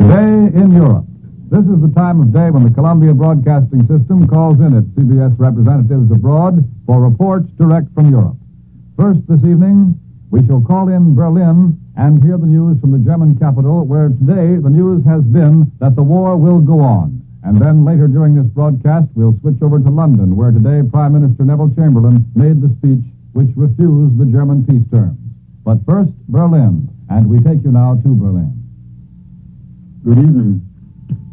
Today in Europe. This is the time of day when the Columbia Broadcasting System calls in its CBS representatives abroad for reports direct from Europe. First this evening, we shall call in Berlin and hear the news from the German capital, where today the news has been that the war will go on. And then later during this broadcast, we'll switch over to London, where today Prime Minister Neville Chamberlain made the speech which refused the German peace terms. But first, Berlin, and we take you now to Berlin. Good evening.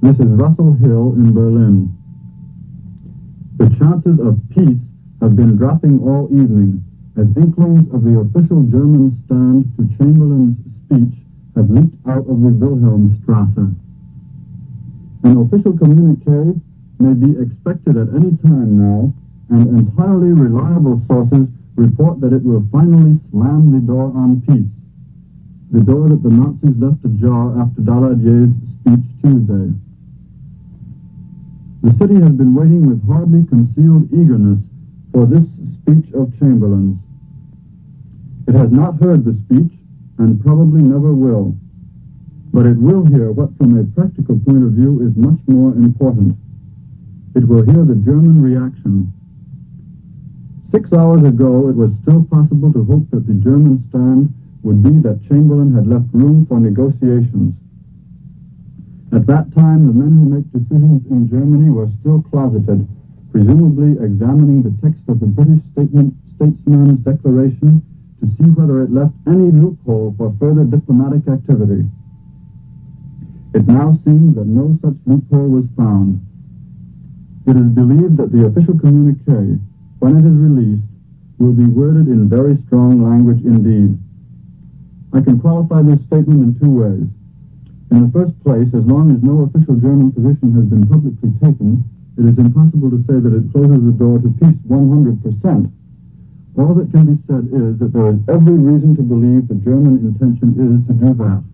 This is Russell Hill in Berlin. The chances of peace have been dropping all evening as inklings of the official German stand to Chamberlain's speech have leaked out of the Wilhelmstrasse. An official communique may be expected at any time now, and entirely reliable sources report that it will finally slam the door on peace, the door that the Nazis left ajar after Daladier's speech Tuesday. The city has been waiting with hardly concealed eagerness for this speech of Chamberlain's. It has not heard the speech, and probably never will. But it will hear what, from a practical point of view, is much more important. It will hear the German reaction. 6 hours ago, it was still possible to hope that the German stand would be that Chamberlain had left room for negotiations. At that time, the men who make decisions in Germany were still closeted, presumably examining the text of the British statesman's declaration to see whether it left any loophole for further diplomatic activity. It now seems that no such loophole was found. It is believed that the official communique, when it is released, will be worded in very strong language indeed. I can qualify this statement in two ways. In the first place, as long as no official German position has been publicly taken, it is impossible to say that it closes the door to peace 100%. All that can be said is that there is every reason to believe the German intention is to do that.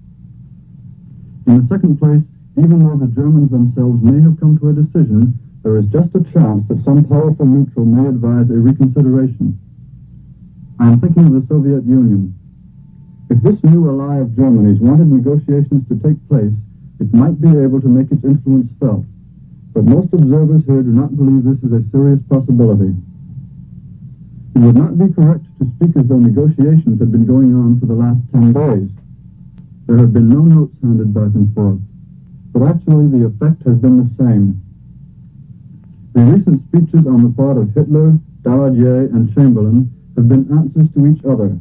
In the second place, even though the Germans themselves may have come to a decision, there is just a chance that some powerful neutral may advise a reconsideration. I am thinking of the Soviet Union. If this new ally of Germany's wanted negotiations to take place, it might be able to make its influence felt. But most observers here do not believe this is a serious possibility. It would not be correct to speak as though negotiations had been going on for the last 10 days. There have been no notes handed back and forth, but actually the effect has been the same. The recent speeches on the part of Hitler, Daladier, and Chamberlain have been answers to each other.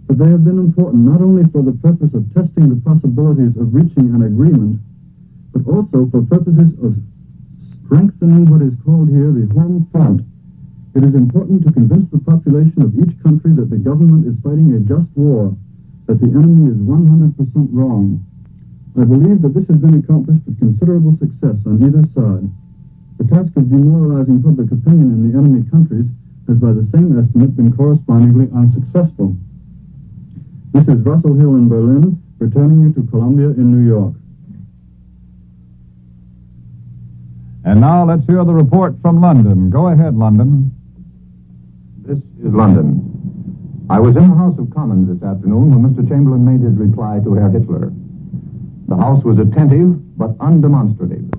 But they have been important not only for the purpose of testing the possibilities of reaching an agreement, but also for purposes of strengthening what is called here the home front. It is important to convince the population of each country that the government is fighting a just war, that the enemy is 100% wrong. I believe that this has been accomplished with considerable success on either side. The task of demoralizing public opinion in the enemy countries has by the same estimate been correspondingly unsuccessful. This is Russell Hill in Berlin, returning you to Columbia in New York. And now let's hear the report from London. Go ahead, London. This is London. I was in the House of Commons this afternoon when Mr. Chamberlain made his reply to Herr Hitler. The House was attentive but undemonstrative.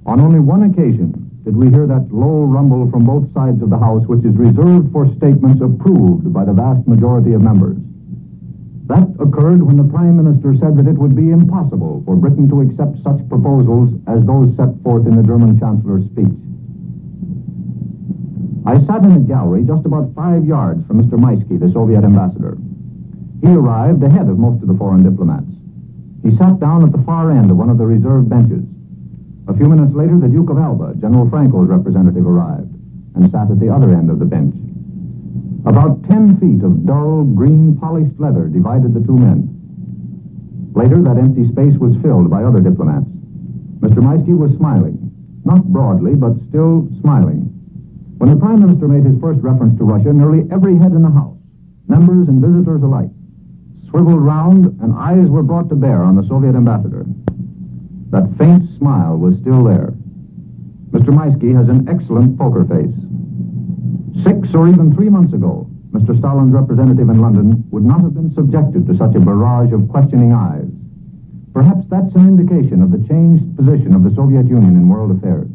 On only one occasion did we hear that low rumble from both sides of the House which is reserved for statements approved by the vast majority of members. That occurred when the Prime Minister said that it would be impossible for Britain to accept such proposals as those set forth in the German Chancellor's speech. I sat in the gallery just about 5 yards from Mr. Maisky, the Soviet ambassador. He arrived ahead of most of the foreign diplomats. He sat down at the far end of one of the reserved benches. A few minutes later, the Duke of Alba, General Franco's representative, arrived and sat at the other end of the bench. About 10 feet of dull, green, polished leather divided the two men. Later, that empty space was filled by other diplomats. Mr. Maisky was smiling, not broadly, but still smiling. When the Prime Minister made his first reference to Russia, nearly every head in the House, members and visitors alike, swiveled round and eyes were brought to bear on the Soviet ambassador. That faint smile was still there. Mr. Maisky has an excellent poker face. 6 or even 3 months ago, Mr. Stalin's representative in London would not have been subjected to such a barrage of questioning eyes. Perhaps that's an indication of the changed position of the Soviet Union in world affairs.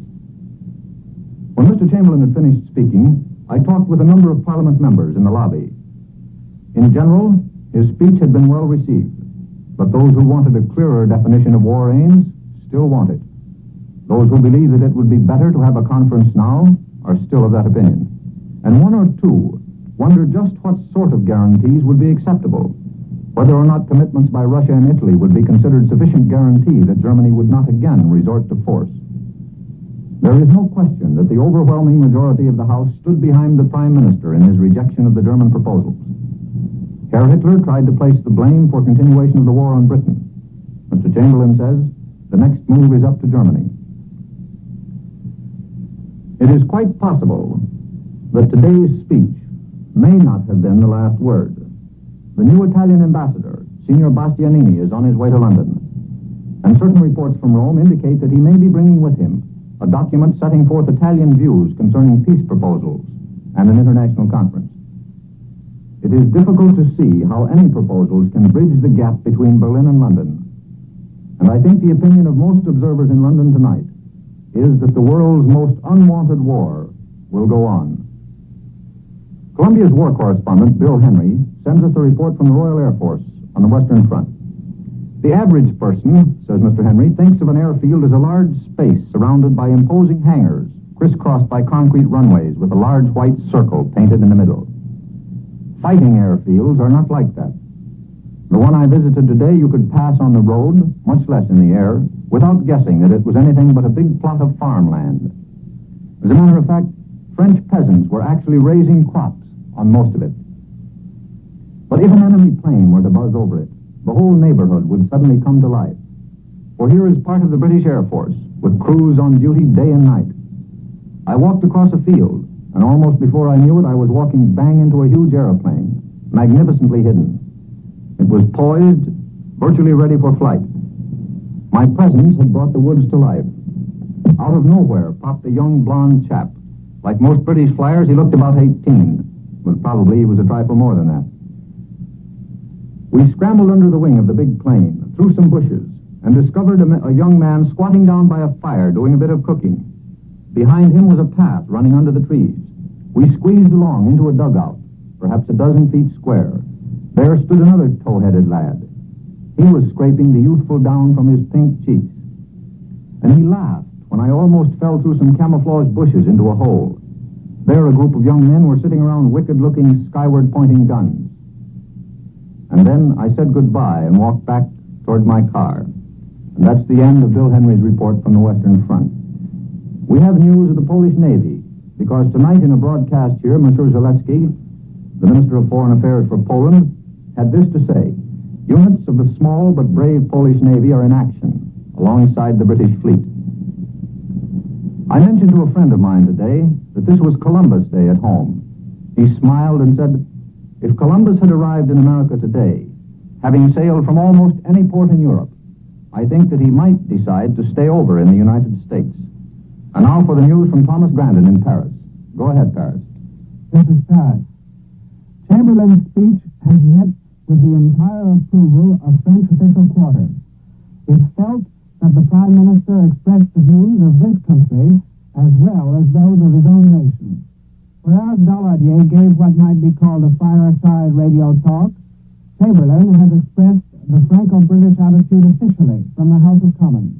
When Mr. Chamberlain had finished speaking, I talked with a number of Parliament members in the lobby. In general, his speech had been well received, but those who wanted a clearer definition of war aims still want it. Those who believe that it would be better to have a conference now are still of that opinion. And one or two wonder just what sort of guarantees would be acceptable, whether or not commitments by Russia and Italy would be considered sufficient guarantee that Germany would not again resort to force. There is no question that the overwhelming majority of the House stood behind the Prime Minister in his rejection of the German proposals. Herr Hitler tried to place the blame for continuation of the war on Britain. Mr. Chamberlain says the next move is up to Germany. It is quite possible that today's speech may not have been the last word. The new Italian ambassador, Signor Bastianini, is on his way to London, and certain reports from Rome indicate that he may be bringing with him a document setting forth Italian views concerning peace proposals and an international conference. It is difficult to see how any proposals can bridge the gap between Berlin and London, and I think the opinion of most observers in London tonight is that the world's most unwanted war will go on. Columbia's war correspondent, Bill Henry, sends us a report from the Royal Air Force on the Western Front. The average person, says Mr. Henry, thinks of an airfield as a large space surrounded by imposing hangars, crisscrossed by concrete runways with a large white circle painted in the middle. Fighting airfields are not like that. The one I visited today you could pass on the road, much less in the air, without guessing that it was anything but a big plot of farmland. As a matter of fact, French peasants were actually raising crops on most of it. But if an enemy plane were to buzz over it, the whole neighborhood would suddenly come to life. For here is part of the British Air Force, with crews on duty day and night. I walked across a field, and almost before I knew it, I was walking bang into a huge airplane, magnificently hidden. It was poised, virtually ready for flight. My presence had brought the woods to life. Out of nowhere popped a young blonde chap. Like most British flyers, he looked about 18, but probably he was a trifle more than that. We scrambled under the wing of the big plane, through some bushes, and discovered a young man squatting down by a fire doing a bit of cooking. Behind him was a path running under the trees. We squeezed along into a dugout, perhaps a dozen feet square. There stood another tow-headed lad. He was scraping the youthful down from his pink cheeks. And he laughed when I almost fell through some camouflage bushes into a hole. There a group of young men were sitting around wicked-looking, skyward-pointing guns. And then I said goodbye and walked back toward my car. And that's the end of Bill Henry's report from the Western Front. We have news of the Polish Navy, because tonight in a broadcast here, Monsieur Zaleski, the Minister of Foreign Affairs for Poland, had this to say: units of the small but brave Polish Navy are in action alongside the British fleet. I mentioned to a friend of mine today that this was Columbus Day at home. He smiled and said, if Columbus had arrived in America today, having sailed from almost any port in Europe, I think that he might decide to stay over in the United States. And now for the news from Thomas Grandin in Paris. Go ahead, Paris. This is Paris. Chamberlain's speech has met with the entire approval of French official quarters. It's felt that the Prime Minister expressed the views of this country as well as those of his own nation. Whereas Daladier gave what might be called a fireside radio talk, Chamberlain has expressed the Franco-British attitude officially from the House of Commons.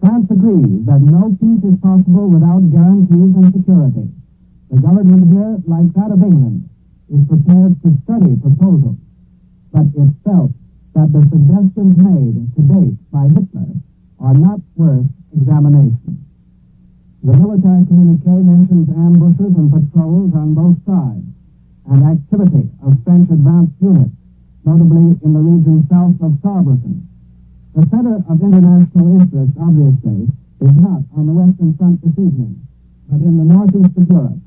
France agrees that no peace is possible without guarantees and security. The government here, like that of England, is prepared to study proposals, but it felt that the suggestions made to date by Hitler are not worth examination. The military communique mentions ambushes and patrols on both sides, and activity of French advanced units, notably in the region south of Saarbrücken. The center of international interest, obviously, is not on the Western Front this evening, but in the northeast of Europe.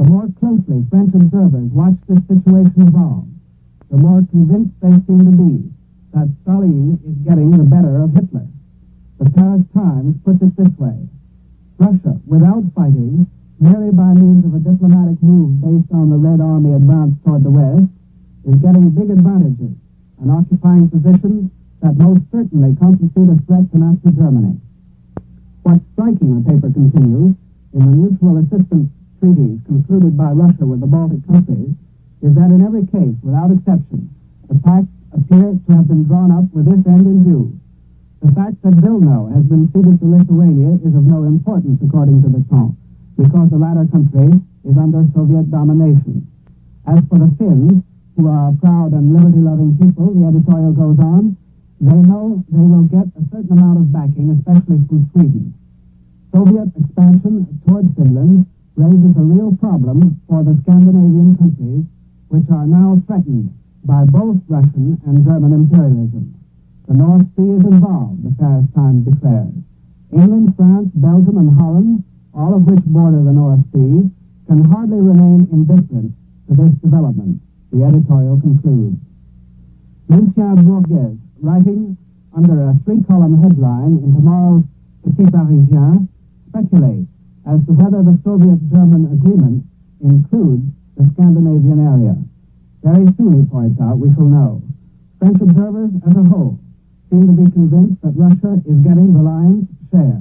The more closely French observers watch this situation evolve, the more convinced they seem to be that Stalin is getting the better of Hitler. The Paris Times puts it this way: Russia, without fighting, merely by means of a diplomatic move based on the Red Army advance toward the west, is getting big advantages and occupying positions that most certainly constitute a threat to Nazi Germany. What's striking, the paper continues, in the mutual assistance treaties concluded by Russia with the Baltic countries is that in every case, without exception, the pacts appear to have been drawn up with this end in view. The fact that Vilno has been ceded to Lithuania is of no importance, according to the Temps, because the latter country is under Soviet domination. As for the Finns, who are a proud and liberty-loving people, the editorial goes on, they know they will get a certain amount of backing, especially from Sweden. Soviet expansion toward Finland raises a real problem for the Scandinavian countries, which are now threatened by both Russian and German imperialism. The North Sea is involved, the Paris Times declares. England, France, Belgium, and Holland, all of which border the North Sea, can hardly remain indifferent to this development, the editorial concludes. Lucien Bourgues, writing under a three-column headline in tomorrow's Petit Parisien, speculates as to whether the Soviet-German agreement includes the Scandinavian area. Very soon, he points out, we shall know. French observers as a whole seem to be convinced that Russia is getting the lion's share,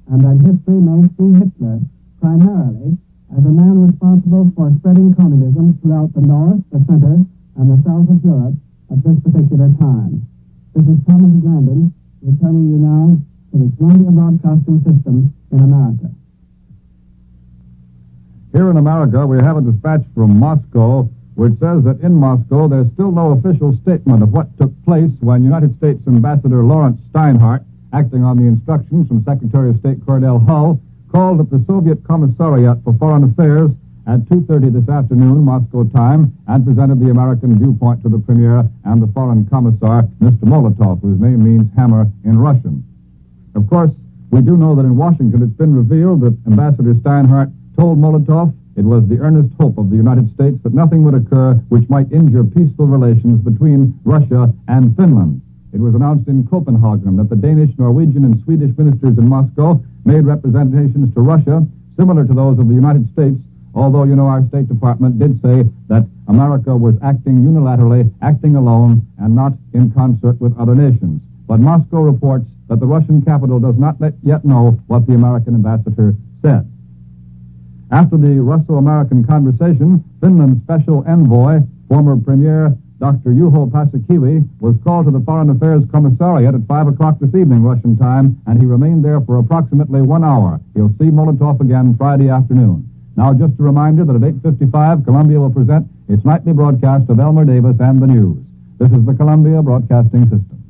and that history may see Hitler primarily as a man responsible for spreading communism throughout the north, the center, and the south of Europe at this particular time. This is Thomas Grandin, returning you now to the Columbia Broadcasting System in America. Here in America, we have a dispatch from Moscow which says that in Moscow there's still no official statement of what took place when United States Ambassador Lawrence Steinhardt, acting on the instructions from Secretary of State Cordell Hull, called at the Soviet Commissariat for Foreign Affairs at 2:30 this afternoon, Moscow time, and presented the American viewpoint to the Premier and the Foreign Commissar, Mr. Molotov, whose name means hammer in Russian. Of course, we do know that in Washington it's been revealed that Ambassador Steinhardt told Molotov it was the earnest hope of the United States that nothing would occur which might injure peaceful relations between Russia and Finland. It was announced in Copenhagen that the Danish, Norwegian, and Swedish ministers in Moscow made representations to Russia similar to those of the United States, although, our State Department did say that America was acting unilaterally, acting alone, and not in concert with other nations. But Moscow reports that the Russian capital does not yet know what the American ambassador said. After the Russo-American conversation, Finland's special envoy, former Premier Dr. Juho Paasikivi, was called to the Foreign Affairs Commissariat at 5 o'clock this evening, Russian time, and he remained there for approximately 1 hour. He'll see Molotov again Friday afternoon. Now, just a reminder that at 8:55, Columbia will present its nightly broadcast of Elmer Davis and the news. This is the Columbia Broadcasting System.